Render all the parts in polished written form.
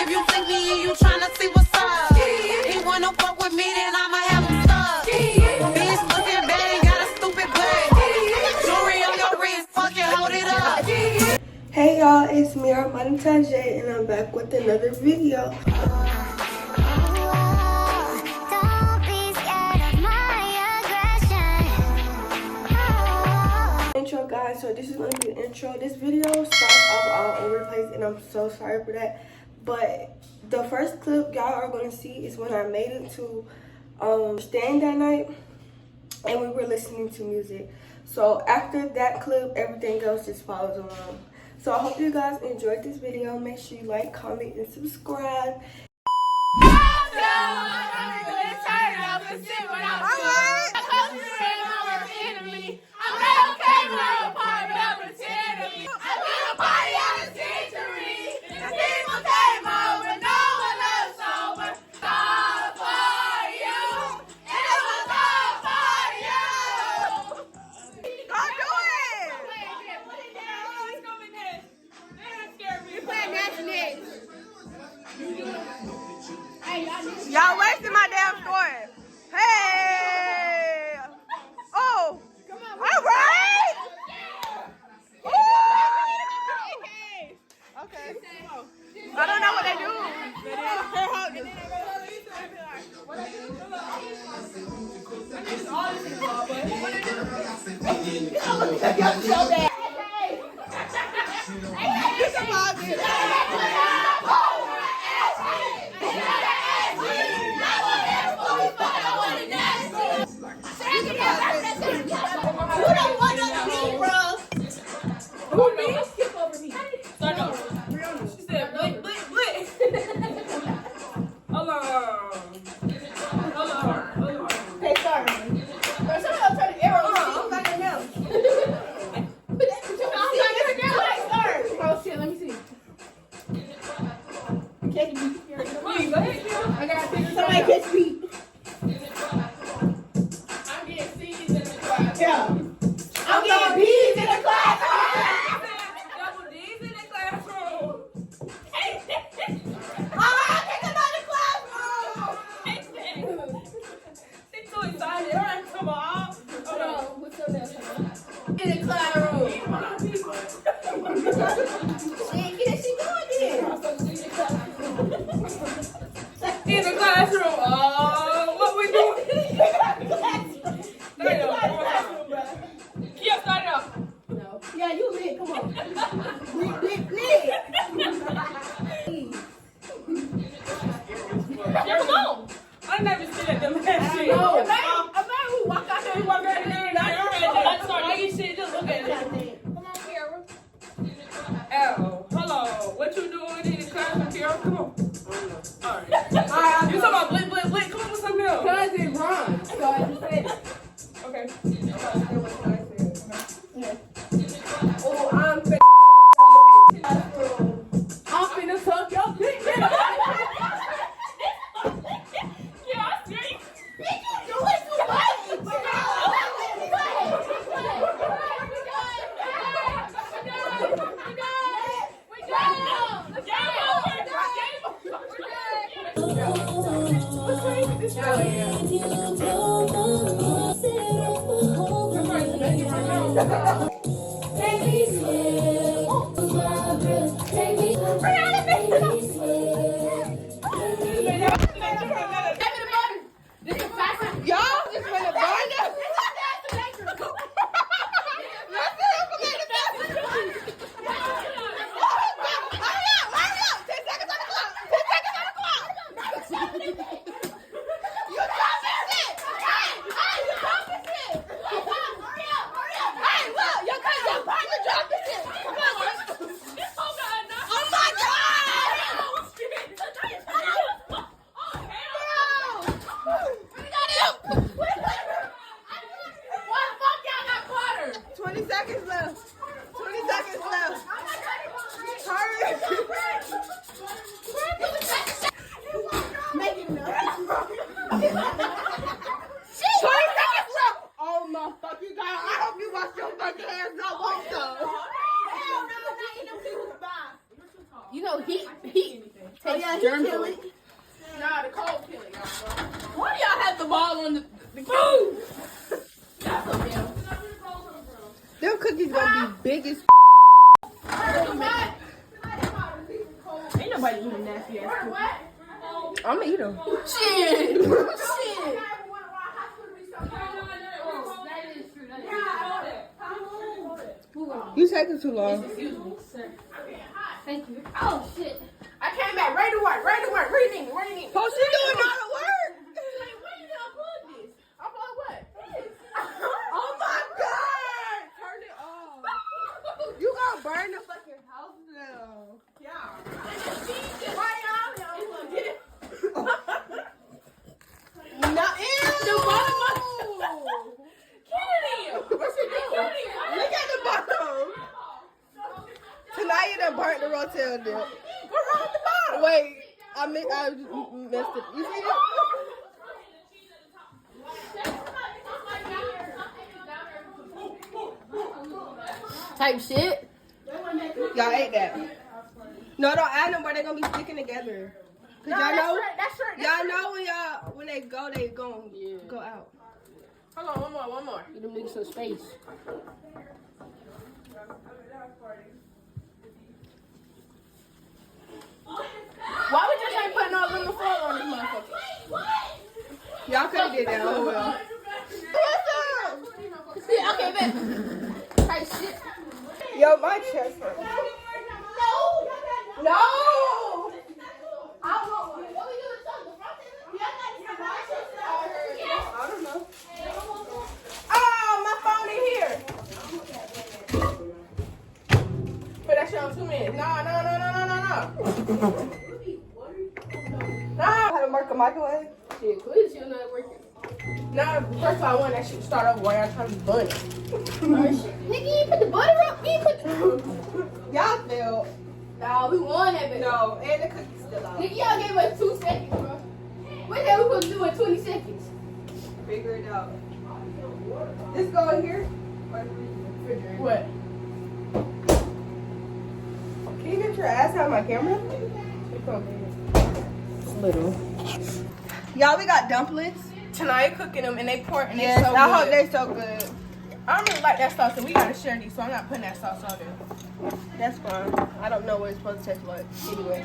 If you see me and you tryna see what's up, he wanna fuck with me, then I'ma have him stuck. Bitch looking bad and got a stupid butt. Jewelry on your wrist, fucking hold it up. Hey y'all, it's me, Armani Tajay, and I'm back with another video. Intro guys, so this is going to be the intro. This video starts off all over the place and I'm so sorry for that, but the first clip y'all are going to see is when I made it to stand that night and we were listening to music. So after that clip, everything else just follows along. So I hope you guys enjoyed this video. Make sure you like, comment, and subscribe. Y'all wasting my damn story. Hey! Oh! All right! Okay. I don't know what they do. Oh yeah, germ killing. Nah, the cold killing, y'all. Why y'all have the ball on the food? That's so damn. Them cookies gonna be big as. Ain't nobody eating nasty ass cookies. I'm gonna eat them. Shit. Shit. You taking too long. Thank you. Oh shit. I came back ready to work. Ready to work. Reading. Oh, she doing all the work. Like, when did I plug this? I plug what? Oh my god! Turn it off. You gonna burn the fucking house down. Why y'all? Get it? No, ew. The bottom of Kennedy. What's it doing? Look at the bottom. Tonight you done burnt the rotel dip. What's wrong with the bottom? Wait, I messed it. You see it? Type shit. Y'all ate that. No, don't add them where they're gonna be sticking together. Cause No, y'all know, that's right. y'all know when they go go out. Hold on, one more. Give them niggas some space. Why we just ain't putting no lemon foil on this motherfucker? Y'all could have did that. Oh well. Yeah, okay, bet. Type shit. Yo, my chest hurts. No. I don't know. Oh, my phone in here. Put that shit on 2 minutes. No. I had to mark a microwave. Shit, please, you're not working. No, first of all, I want that shit to start over while y'all trying to bunny. Nigga, you ain't put the butter up. You ain't put the... Y'all failed. Nah, we won that bitch. No, and the cookie's still out. Nigga, y'all gave us 2 seconds, bro. What the hell we supposed to do in 20 seconds? Figure it out. This go in here. What? Can you get your ass out of my camera? Little. Y'all, we got dumplings. Tonight cooking them and they pour and Yes, they so I hope good. they so good. I don't really like that sauce, so we gotta share these. So I'm not putting that sauce on there. That's fine. I don't know what it's supposed to taste like. Anyway.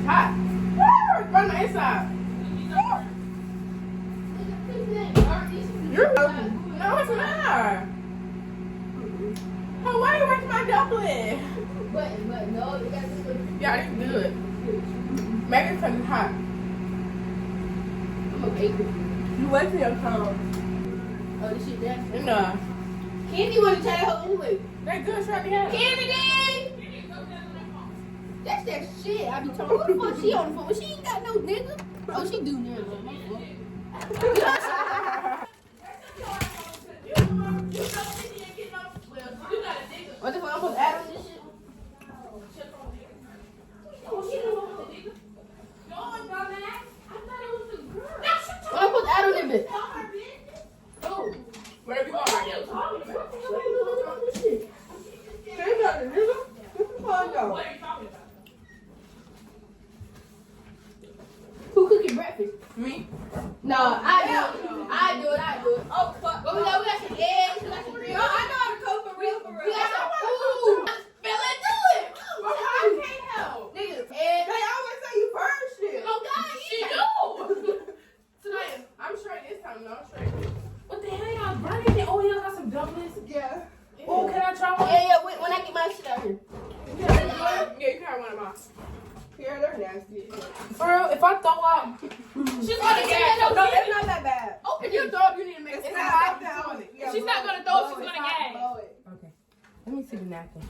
Hot. From the inside. You're welcome. No, it's not. Oh, why you working my dumpling? But no, you got to do it. Yeah, it's good. Maybe because it's hot. I'm a baker. You wasting your time. Oh, this shit there. Nah. Candy want to try that whole anyway. They good, try to have. Kennedy! That's that shit. I be talking. Who the fuck she on the phone? She ain't got no nigga. Oh, she do now. What the fuck? I'm supposed to add on this shit? What I'm supposed to add on that bitch? Where we going right now? Who cooking breakfast? Me? No, I do it. Oh, fuck. But we got some eggs, we got some green. No, I know how to cook for real, for We real. got some food. Spill it, do it. Bro, I can't help. Nigga, They eggs. always say you burn shit. Oh, God, She do. Tonight, I'm straight this time. No, I'm straight. What the hell y'all burning? Oh, y'all got some dumplings? Yeah. Oh, can I try one? Yeah, when I get my shit out here. Yeah, you can have one of mine. Yeah, they're nasty. For real, if I throw out, she's gonna gag. No, it's not that bad. If you throw up, you need to make It's it. not like that. Yeah, She's not gonna throw, she's gonna gag. blow it. Okay. Let me see the napkin.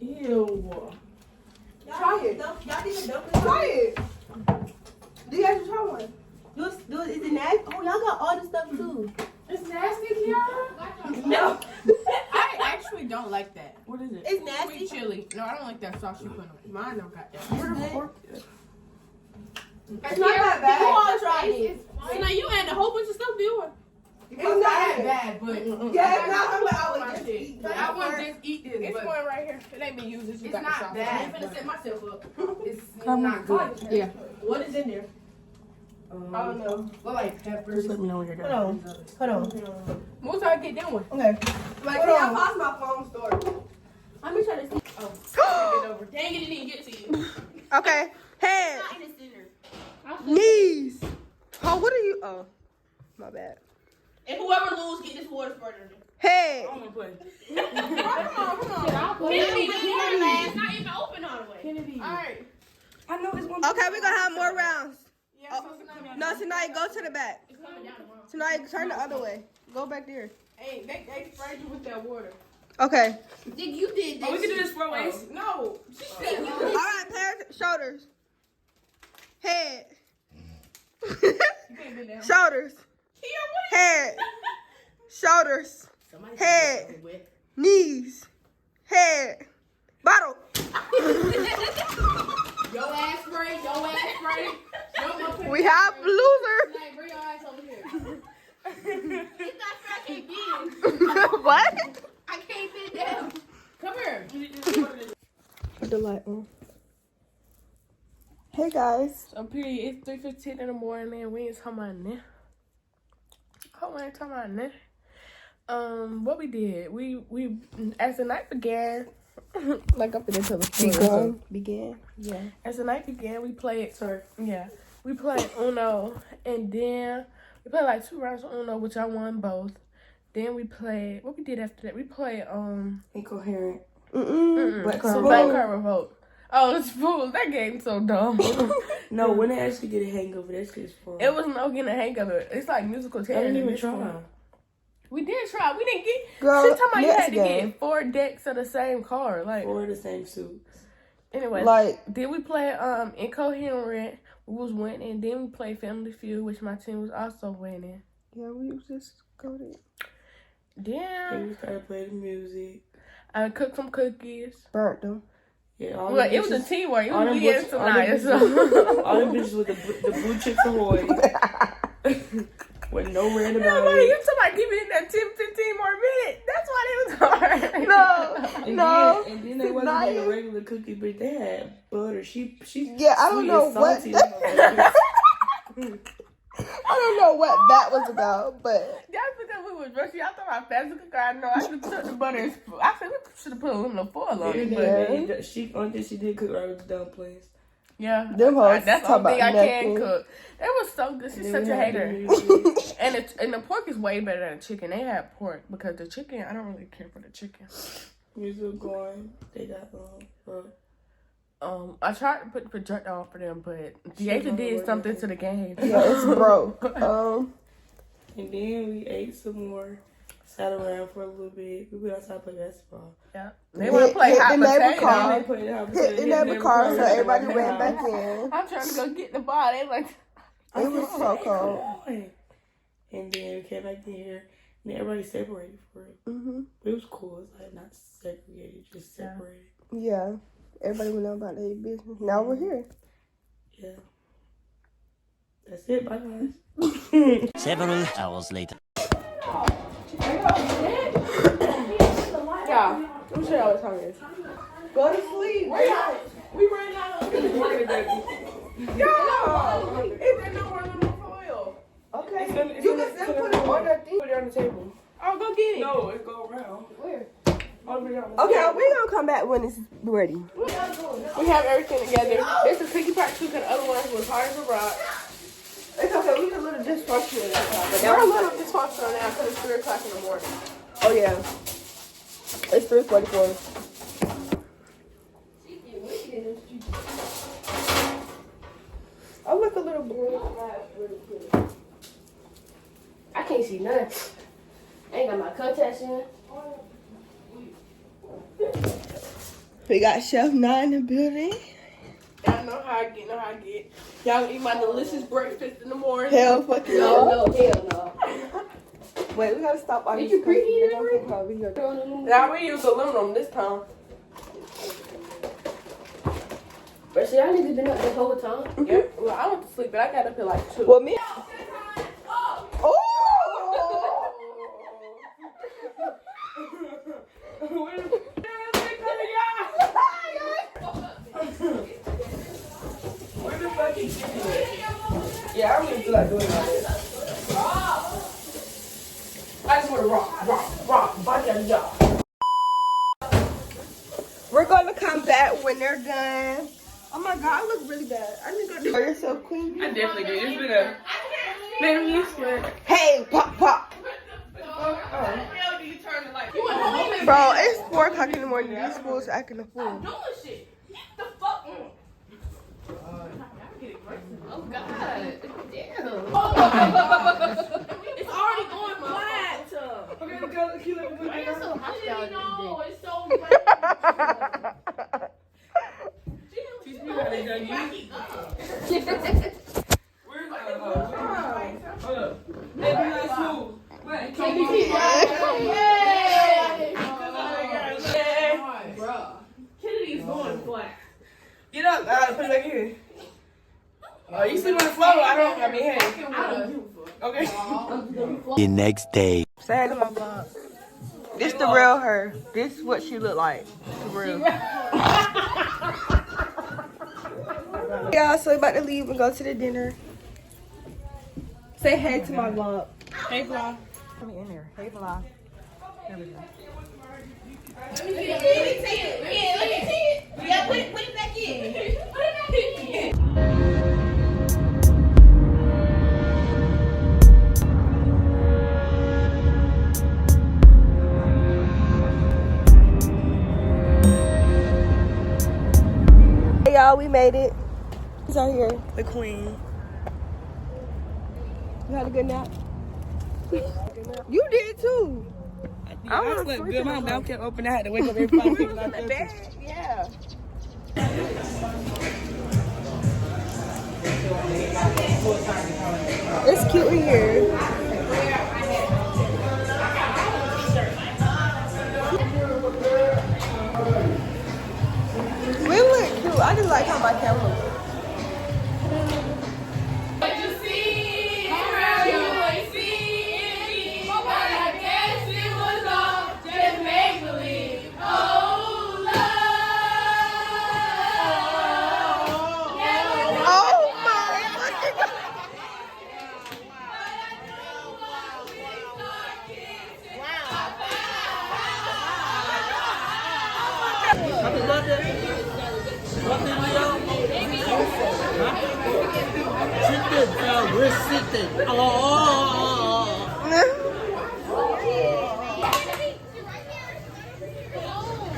Ew. Try it. Y'all need a dumpling? Try it. Do you have to try one? Do it. Is it nasty? Oh, y'all got all this stuff too. It's nasty, Kiara? No. I actually don't like that. What is it? It's nasty. Sweet chili. No, I don't like that sauce you put on it. Mine don't got that. It's good. It's not that bad. You all tried it. So now you add a whole bunch of stuff to yours. It's not that bad, but Yeah, it's not something I would My just shit. eat. I wouldn't just eat this. It's But one right here. It ain't been used. It's it's got the not sauce. I'm bad. finna set myself up. It's not good. Yeah. What is in there? I don't know. Look like peppers. Let me know when you're Hold done. on. Hold on. Most I get that one. Okay. Like, Hold can on. y'all pause my phone story? Let me try to see. Flip it over. Dang it, it didn't get to you. Okay. Head, Not in the center. knees. Oh, what are you? Oh, my bad. And whoever loses, get this water spreader. Head, I'm gonna play. Kennedy, the water last not even open all the way. Kennedy. All right. I know it's one. okay, we're gonna have more rounds. Yeah, Oh, no, tonight, go to the back. It's coming down tomorrow. Tonight, turn the other way. Go back there. Hey, they sprayed you with that water. Okay. Dig, you did this. Oh, we can do this 4 ways. No. All right, pairs, shoulders. Head. You can't bend down. Shoulders. Head. Shoulders. Head. Knees. Head. Bottle. Your ass spray, your ass spray. We have loser. Like, bring your ass over here. It's not fair, I can't bend. What? I can't bend down. Come here. Put the light on. Hey guys. So period, it's 3:15 in the morning and we ain't talking about nothing. Oh, we ain't talking about nothing. What we did, we as the night began, like I'm finna tell the story. Began. Yeah. As the night began, we played. Yeah, we played Uno, and then we played like 2 rounds of Uno, which I won both. Then we played. What we did after that? We played Incoherent. Black Card Card Revolt. Oh, it's fool. That game's so dumb. No, when I actually get a hang of it, that shit's fun. It was no getting a hang of it. It's like musical I chairs. didn't even It's try. fun. We did try. We didn't get. Girl, She's talking about you next had to game. get 4 decks of the same card. Like, Or the same suits. anyway. Like, Then we played Incoherent. We was winning. Then we played Family Feud, which my team was also winning. yeah, we just go there. Then And we started playing the music. I cooked some cookies. Burnt them. Yeah, all Well, the it was a bitches- teamwork. It all was them me and bitches- all them Sanaya. bitches- So. all them bitches with the blue chips Ahoy. With no red about Nobody, you it. somebody give me that 10-15 more minutes. That's why it was hard. No, And no. then, and then they wasn't like a regular cookie, but they had butter. She Yeah, I don't sweet know and what. salty and I don't know what that was about, but That's because we was rushing. I thought I fast cook. I know I should have took the butter. And I said we should have put aluminum foil on it. But Yeah. She only thing she did cook right with the dumplings. yeah, them hoes that's the talk only thing I about can nothing. cook. It was so good. She's And such then a we had the hater. music. And the pork is way better than the chicken. They had pork because the chicken, I don't really care for the chicken. Music going. They got I tried to put the projector on for them, but Deasia did something to the game. Yeah, it's broke. And then we ate some more. Sat around for a little bit. We went outside to play basketball. Yeah, they want to play hit hot the neighbor potato. car. They played out Hit the neighbor car, so everybody ran back in. I'm trying to go get the ball. They like, It was so cold. And then we came back in here. And everybody separated for it. Mhm. It was cool. It's like not segregated, just separated. Yeah, everybody went on about their business. Now we're here. Yeah. That's it. Bye, guys. Several hours later. yeah, I'm sure I was hungry. Go to sleep. We ran out of Yo! It's in no aluminum foil. Okay. You can still put it on that thing. Put it on the table. Oh, go get it. No, it go around. Where? Okay, we're gonna come back when it's ready. We have everything together. This is piggy pack 2 because the other one was hard as a rock. It's okay, we a little dysfunctional that time, but We're a little dysfunctional now because it's 3 o'clock in the morning. oh yeah. It's 3:44. I look a little blue. I can't see nothing. I ain't got my contacts in. We got Chef 9 in the building. Y'all know how I get. Y'all eat my delicious breakfast in the morning. Hell fucking no. No, hell no. Wait, we gotta stop all Did these you preheat it cookies. already? We gotta- Now we use aluminum this time. But see, y'all niggas been up the whole time. Yeah. Well, I went to sleep, but I got up at like 2. Well, me. Oh! Where the fuck is he? Yeah, I don't even feel like doing all that. I just want to rock, body on the job. We're gonna come back when they're done. Oh my god, I look really bad. I need to go do yourself, queen. I definitely did. It's been a sweat. Hey, pop, pop. Bro, it's 4 o'clock in the morning. These fools acting a fool. Oh God. Damn. It's already going flat. Okay, let's go. Why are you so hostile today? It's so Teach me how they done you. Where's my hold up. They be like smooth. Wait, Kennedy's going flat. get up. Put it back here. Oh, you sleep on the floor. I mean, hey. Okay. The next day. Say hi to my vlog. This the real her. This is what she look like. For real. Yeah, so we about to leave and go to the dinner. Say hey to my vlog. Hey, vlog. Come in there. Hey vlog. There we go. Let me see it. Yeah, put it back in. Put it back in. Hey y'all, we made it. Who's out here? The queen. You had a good nap? You did too. I slept good. My mouth kept open. I had to wake up every 5 minutes. Like that. Yeah. It's cute in here. We look cute. I just like how my camera looks. We're sitting.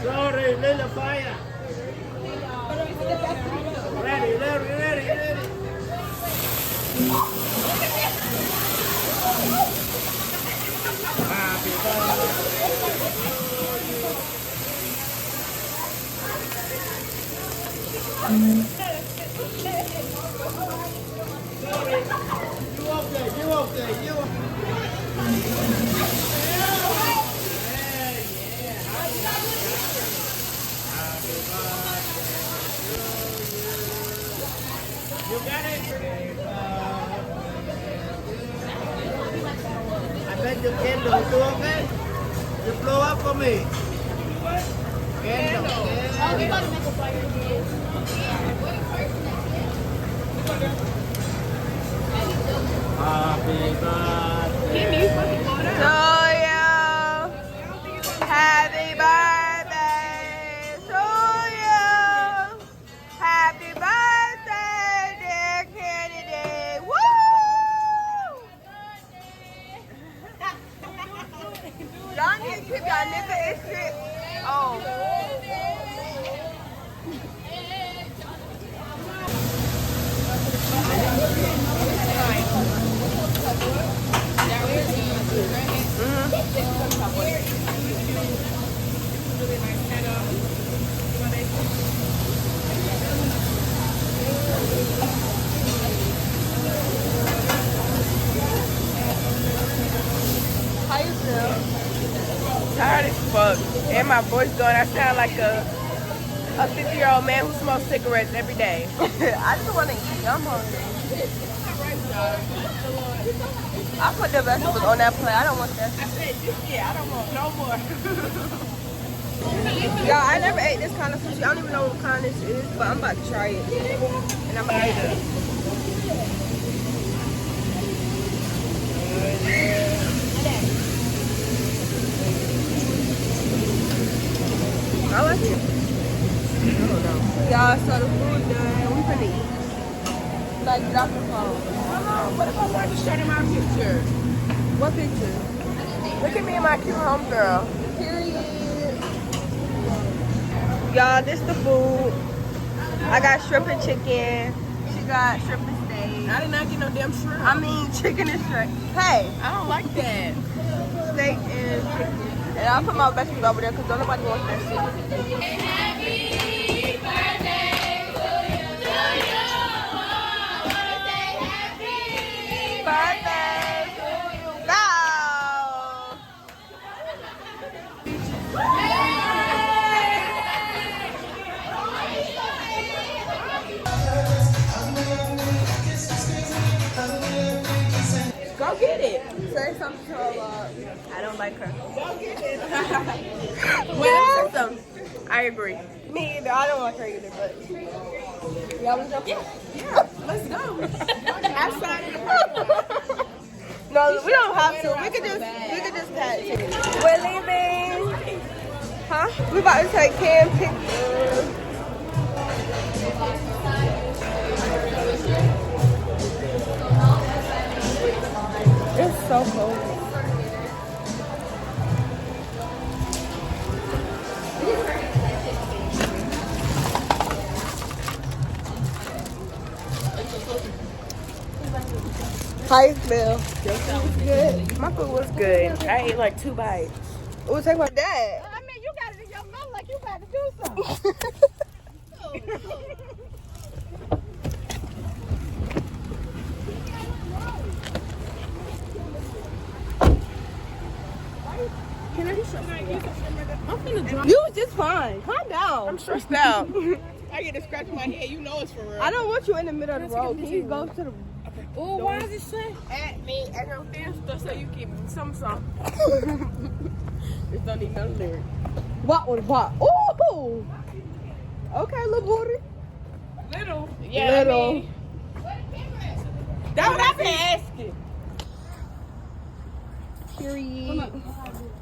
Sorry, little fire. Ready. Happy You got it? I bet you candle too, okay? You blow up for me. Candle. Oh, we gotta make a fire again. Happy birthday. To you. Happy birthday to you. Happy birthday, dear Kennedy. Woo! Y'all need to keep y'all nigga and shit. Oh. How you feel? Tired as fuck. And my voice going. I sound like a A 50-year-old man who smokes cigarettes every day. I just want to eat. I'm hungry. I put the vegetables on that plate. I don't want that. I said, yeah, I don't want no more. Y'all, I never ate this kind of sushi. I don't even know what kind this is, but I'm about to try it. And I'm about to eat it. I like it. Y'all, so the food done. We finna eat. Like, drop the phone. What if I want to show them my picture? What picture? Look at me and my cute homegirl. Period. Y'all, this the food. I got shrimp and chicken. She got shrimp and steak. I did not get no damn shrimp. I mean, chicken and shrimp. Hey, I don't like that. steak and chicken. And I'll put my vegetables over there because don't nobody wants that shit. Go get it. Say something to her. I don't like her. Go get it. Well, I agree. Me either. I don't like her either, but y'all wanna jump? Yeah, let's go. Outside in the parking lot. No, we don't have to. We could just pass it. We're leaving. Huh? We about to take Cam pictures. It's so cold. How you feel? Good. My food was good. I ate like 2 bites. We'll take my dad. I mean, you got it in your mouth like you got to do something. Can I do something? I'm finna drop. You was just fine. Calm down. I'm stressed out. I get to scratching my head. You know it's for real. I don't want you in the middle of the road. Can you go to the... Oh, why does it say at me at your Insta so you keep some? Just don't need no lyrics. What? Ooh! Okay, little booty. Little. Yeah. Little. That's what I've been asking. Period.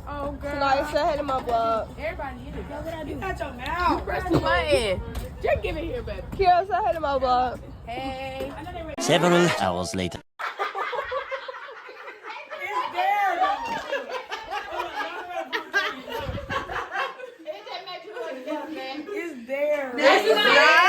Oh, girl. Tonight, say hey to my vlog. Everybody hit it. What I do? Got your mouth. You press the button. Just give it here, baby. Kira, say hey to my vlog. Hey. Several hours later. This is not.